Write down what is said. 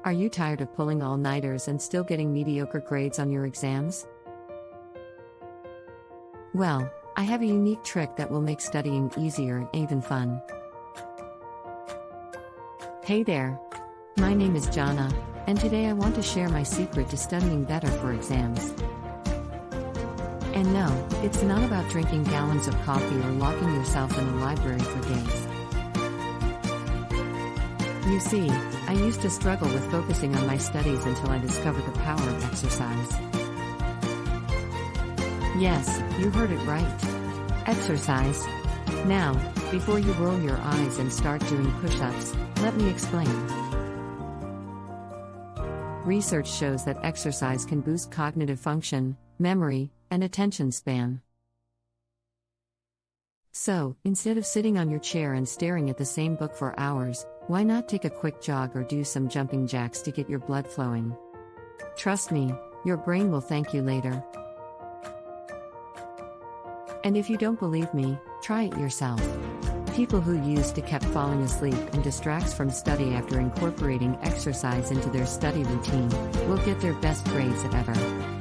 Are you tired of pulling all-nighters and still getting mediocre grades on your exams? Well, I have a unique trick that will make studying easier and even fun. Hey there! My name is Jana, and today I want to share my secret to studying better for exams. And no, it's not about drinking gallons of coffee or locking yourself in a library for days. You see, I used to struggle with focusing on my studies until I discovered the power of exercise. Yes, you heard it right. Exercise. Now, before you roll your eyes and start doing push-ups, let me explain. Research shows that exercise can boost cognitive function, memory, and attention span. So, instead of sitting on your chair and staring at the same book for hours, why not take a quick jog or do some jumping jacks to get your blood flowing? Trust me, your brain will thank you later. And if you don't believe me, try it yourself. People who used to kept falling asleep and distracts from study after incorporating exercise into their study routine will get their best grades ever.